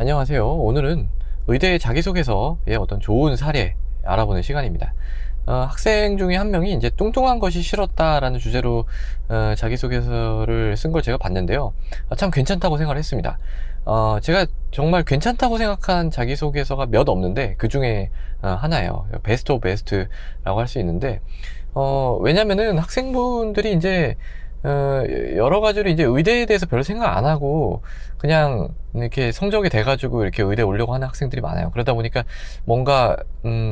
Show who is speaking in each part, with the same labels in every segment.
Speaker 1: 안녕하세요. 오늘은 의대 자기소개서의 어떤 좋은 사례 알아보는 시간입니다. 학생 중에 한 명이 이제 뚱뚱한 것이 싫었다라는 주제로 자기소개서를 쓴 걸 제가 봤는데요. 참 괜찮다고 생각을 했습니다. 제가 정말 괜찮다고 생각한 자기소개서가 몇 없는데 그 중에 하나예요. 베스트 오브 베스트라고 할 수 있는데, 왜냐면은 학생분들이 이제 여러 가지로 이제 의대에 대해서 별로 생각 안 하고 그냥 이렇게 성적이 돼가지고 이렇게 의대 오려고 하는 학생들이 많아요. 그러다 보니까 뭔가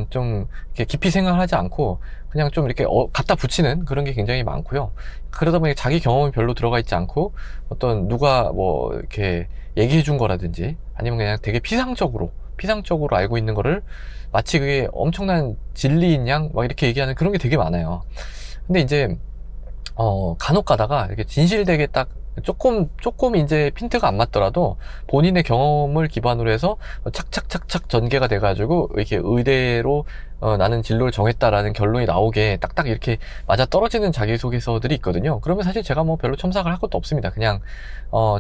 Speaker 1: 좀 이렇게 깊이 생각을 하지 않고 그냥 좀 이렇게 갖다 붙이는 그런 게 굉장히 많고요. 그러다 보니까 자기 경험이 별로 들어가 있지 않고 어떤 누가 뭐 이렇게 얘기해 준 거라든지 아니면 그냥 되게 피상적으로 알고 있는 거를 마치 그게 엄청난 진리인 양 막 이렇게 얘기하는 그런 게 되게 많아요. 근데 이제 간혹 가다가 이렇게 진실되게 딱 조금 이제 핀트가 안 맞더라도 본인의 경험을 기반으로 해서 착착착착 전개가 돼가지고 이렇게 의대로 나는 진로를 정했다라는 결론이 나오게 딱딱 이렇게 맞아 떨어지는 자기소개서들이 있거든요. 그러면 사실 제가 뭐 별로 첨삭을 할 것도 없습니다. 그냥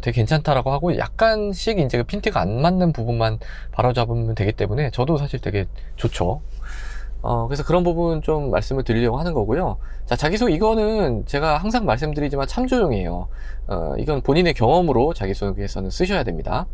Speaker 1: 되게 괜찮다라고 하고 약간씩 이제 그 핀트가 안 맞는 부분만 바로잡으면 되기 때문에 저도 사실 되게 좋죠. 그래서 그런 부분 좀 말씀을 드리려고 하는 거고요. 자, 자기소개 이거는 제가 항상 말씀드리지만 참조용이에요. 이건 본인의 경험으로 자기소개서는 쓰셔야 됩니다.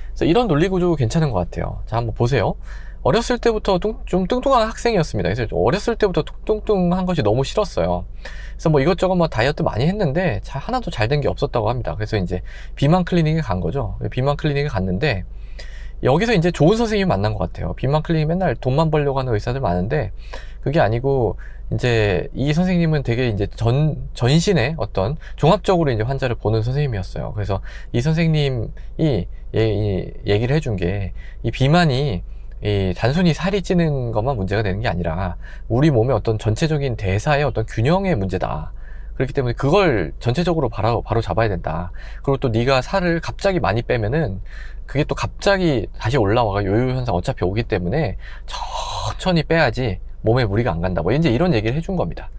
Speaker 1: 그래서 이런 논리 구조 괜찮은 것 같아요. 자, 한번 보세요. 어렸을 때부터 좀 뚱뚱한 학생이었습니다. 그래서 어렸을 때부터 뚱뚱한 것이 너무 싫었어요. 그래서 뭐 이것저것 뭐 다이어트 많이 했는데 하나도 잘 된 게 없었다고 합니다. 그래서 이제 비만 클리닉에 간 거죠. 비만 클리닉에 갔는데 여기서 이제 좋은 선생님이 만난 것 같아요. 비만 클리닉 맨날 돈만 벌려고 하는 의사들 많은데 그게 아니고 이제 이 선생님은 되게 이제 전신의 어떤 종합적으로 이제 환자를 보는 선생님이었어요. 그래서 이 선생님이 얘기를 해준 게 이 비만이 단순히 살이 찌는 것만 문제가 되는 게 아니라 우리 몸의 어떤 전체적인 대사의 어떤 균형의 문제다. 그렇기 때문에 그걸 전체적으로 바로 잡아야 된다. 그리고 또 네가 살을 갑자기 많이 빼면은 그게 또 갑자기 다시 올라와가 요요 현상 어차피 오기 때문에 천천히 빼야지 몸에 무리가 안 간다. 뭐 이제 이런 얘기를 해준 겁니다.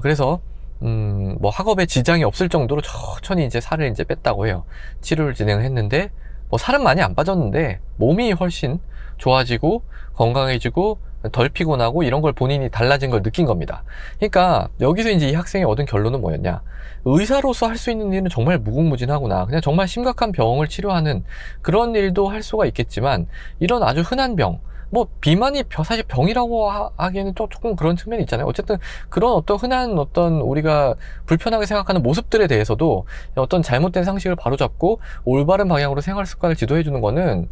Speaker 1: 그래서 뭐 학업에 지장이 없을 정도로 천천히 이제 살을 이제 뺐다고 해요. 치료를 진행을 했는데 뭐 살은 많이 안 빠졌는데 몸이 훨씬 좋아지고 건강해지고 덜 피곤하고 이런 걸 본인이 달라진 걸 느낀 겁니다. 그러니까 여기서 이제 이 학생이 얻은 결론은 뭐였냐? 의사로서 할 수 있는 일은 정말 무궁무진하구나. 그냥 정말 심각한 병을 치료하는 그런 일도 할 수가 있겠지만 이런 아주 흔한 병, 뭐 비만이 사실 병이라고 하기에는 또 조금 그런 측면이 있잖아요. 어쨌든 그런 어떤 흔한 어떤 우리가 불편하게 생각하는 모습들에 대해서도 어떤 잘못된 상식을 바로잡고 올바른 방향으로 생활 습관을 지도해 주는 거는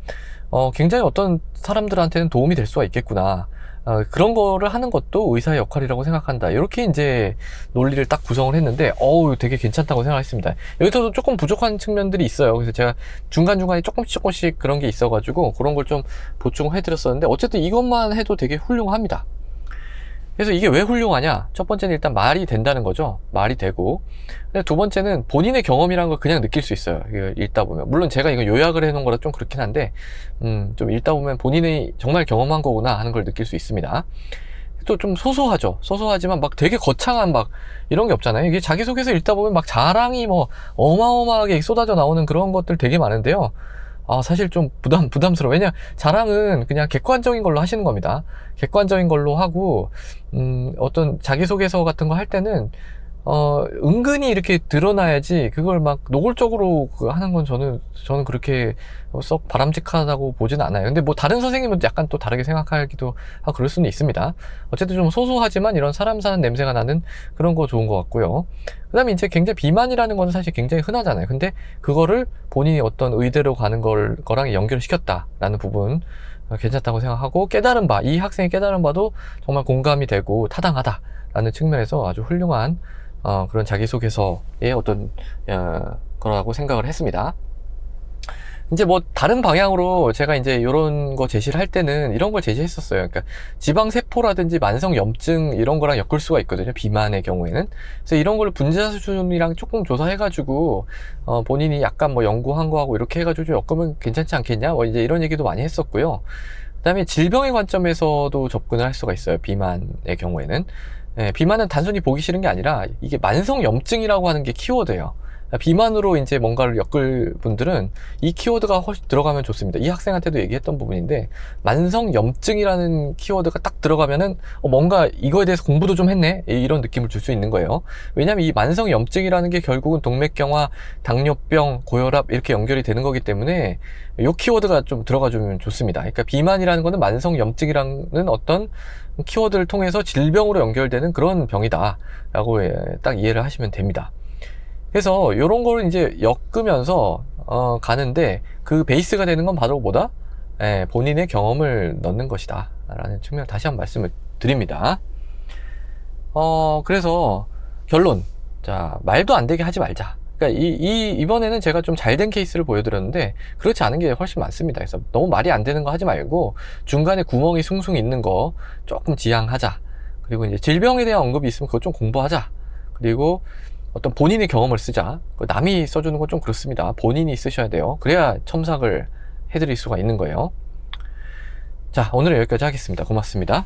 Speaker 1: 굉장히 어떤 사람들한테는 도움이 될 수가 있겠구나. 그런 거를 하는 것도 의사의 역할이라고 생각한다. 이렇게 이제 논리를 딱 구성을 했는데, 되게 괜찮다고 생각했습니다. 여기서도 조금 부족한 측면들이 있어요. 그래서 제가 중간중간에 조금씩 그런 게 있어가지고 그런 걸 좀 보충을 해드렸었는데, 어쨌든 이것만 해도 되게 훌륭합니다. 그래서 이게 왜 훌륭하냐? 첫 번째는 일단 말이 된다는 거죠. 말이 되고. 근데 두 번째는 본인의 경험이라는 걸 그냥 느낄 수 있어요. 이거 읽다 보면. 물론 제가 이거 요약을 해놓은 거라 좀 그렇긴 한데, 좀 읽다 보면 본인이 정말 경험한 거구나 하는 걸 느낄 수 있습니다. 또 좀 소소하죠. 소소하지만 막 되게 거창한 막 이런 게 없잖아요. 이게 자기소개서 읽다 보면 막 자랑이 뭐 어마어마하게 쏟아져 나오는 그런 것들 되게 많은데요. 사실 좀 부담스러워. 왜냐, 자랑은 그냥 객관적인 걸로 하시는 겁니다. 객관적인 걸로 하고, 어떤 자기소개서 같은 거 할 때는, 은근히 이렇게 드러나야지, 그걸 막 노골적으로 하는 건 저는 그렇게 썩 바람직하다고 보진 않아요. 근데 뭐 다른 선생님은 약간 또 다르게 생각하기도 하고 그럴 수는 있습니다. 어쨌든 좀 소소하지만 이런 사람 사는 냄새가 나는 그런 거 좋은 것 같고요. 그 다음에 이제 굉장히 비만이라는 건 사실 굉장히 흔하잖아요. 근데 그거를 본인이 어떤 의대로 가는 거랑 연결시켰다라는 부분 괜찮다고 생각하고, 깨달은 바, 이 학생이 깨달은 바도 정말 공감이 되고 타당하다라는 측면에서 아주 훌륭한 그런 자기소개서의 어떤 거라고 생각을 했습니다. 이제 뭐 다른 방향으로 제가 이제 이런 거 제시를 할 때는 이런 걸 제시했었어요. 그러니까 지방세포라든지 만성염증 이런 거랑 엮을 수가 있거든요. 비만의 경우에는. 그래서 이런 걸 분자 수준이랑 조금 조사해가지고 본인이 약간 뭐 연구한 거하고 이렇게 해가지고 좀 엮으면 괜찮지 않겠냐? 뭐 이제 이런 얘기도 많이 했었고요. 그다음에 질병의 관점에서도 접근을 할 수가 있어요. 비만의 경우에는. 비만은 단순히 보기 싫은 게 아니라 이게 만성염증이라고 하는 게 키워드예요. 비만으로 이제 뭔가를 엮을 분들은 이 키워드가 훨씬 들어가면 좋습니다. 이 학생한테도 얘기했던 부분인데, 만성염증이라는 키워드가 딱 들어가면은 뭔가 이거에 대해서 공부도 좀 했네, 이런 느낌을 줄 수 있는 거예요. 왜냐하면 이 만성염증이라는 게 결국은 동맥경화, 당뇨병, 고혈압 이렇게 연결이 되는 거기 때문에 이 키워드가 좀 들어가주면 좋습니다. 그러니까 비만이라는 거는 만성염증이라는 어떤 키워드를 통해서 질병으로 연결되는 그런 병이다 라고 딱 이해를 하시면 됩니다. 그래서 이런 걸 이제 엮으면서 가는데, 그 베이스가 되는 건 바로 뭐다? 본인의 경험을 넣는 것이다 라는 측면, 다시 한번 말씀을 드립니다. 그래서 결론, 자, 말도 안 되게 하지 말자. 그러니까 이번에는 제가 좀 잘된 케이스를 보여드렸는데, 그렇지 않은 게 훨씬 많습니다. 그래서 너무 말이 안 되는 거 하지 말고, 중간에 구멍이 숭숭 있는 거 조금 지양하자. 그리고 이제 질병에 대한 언급이 있으면 그거 좀 공부하자. 그리고 어떤 본인의 경험을 쓰자. 남이 써주는 건 좀 그렇습니다. 본인이 쓰셔야 돼요. 그래야 첨삭을 해드릴 수가 있는 거예요. 자, 오늘은 여기까지 하겠습니다. 고맙습니다.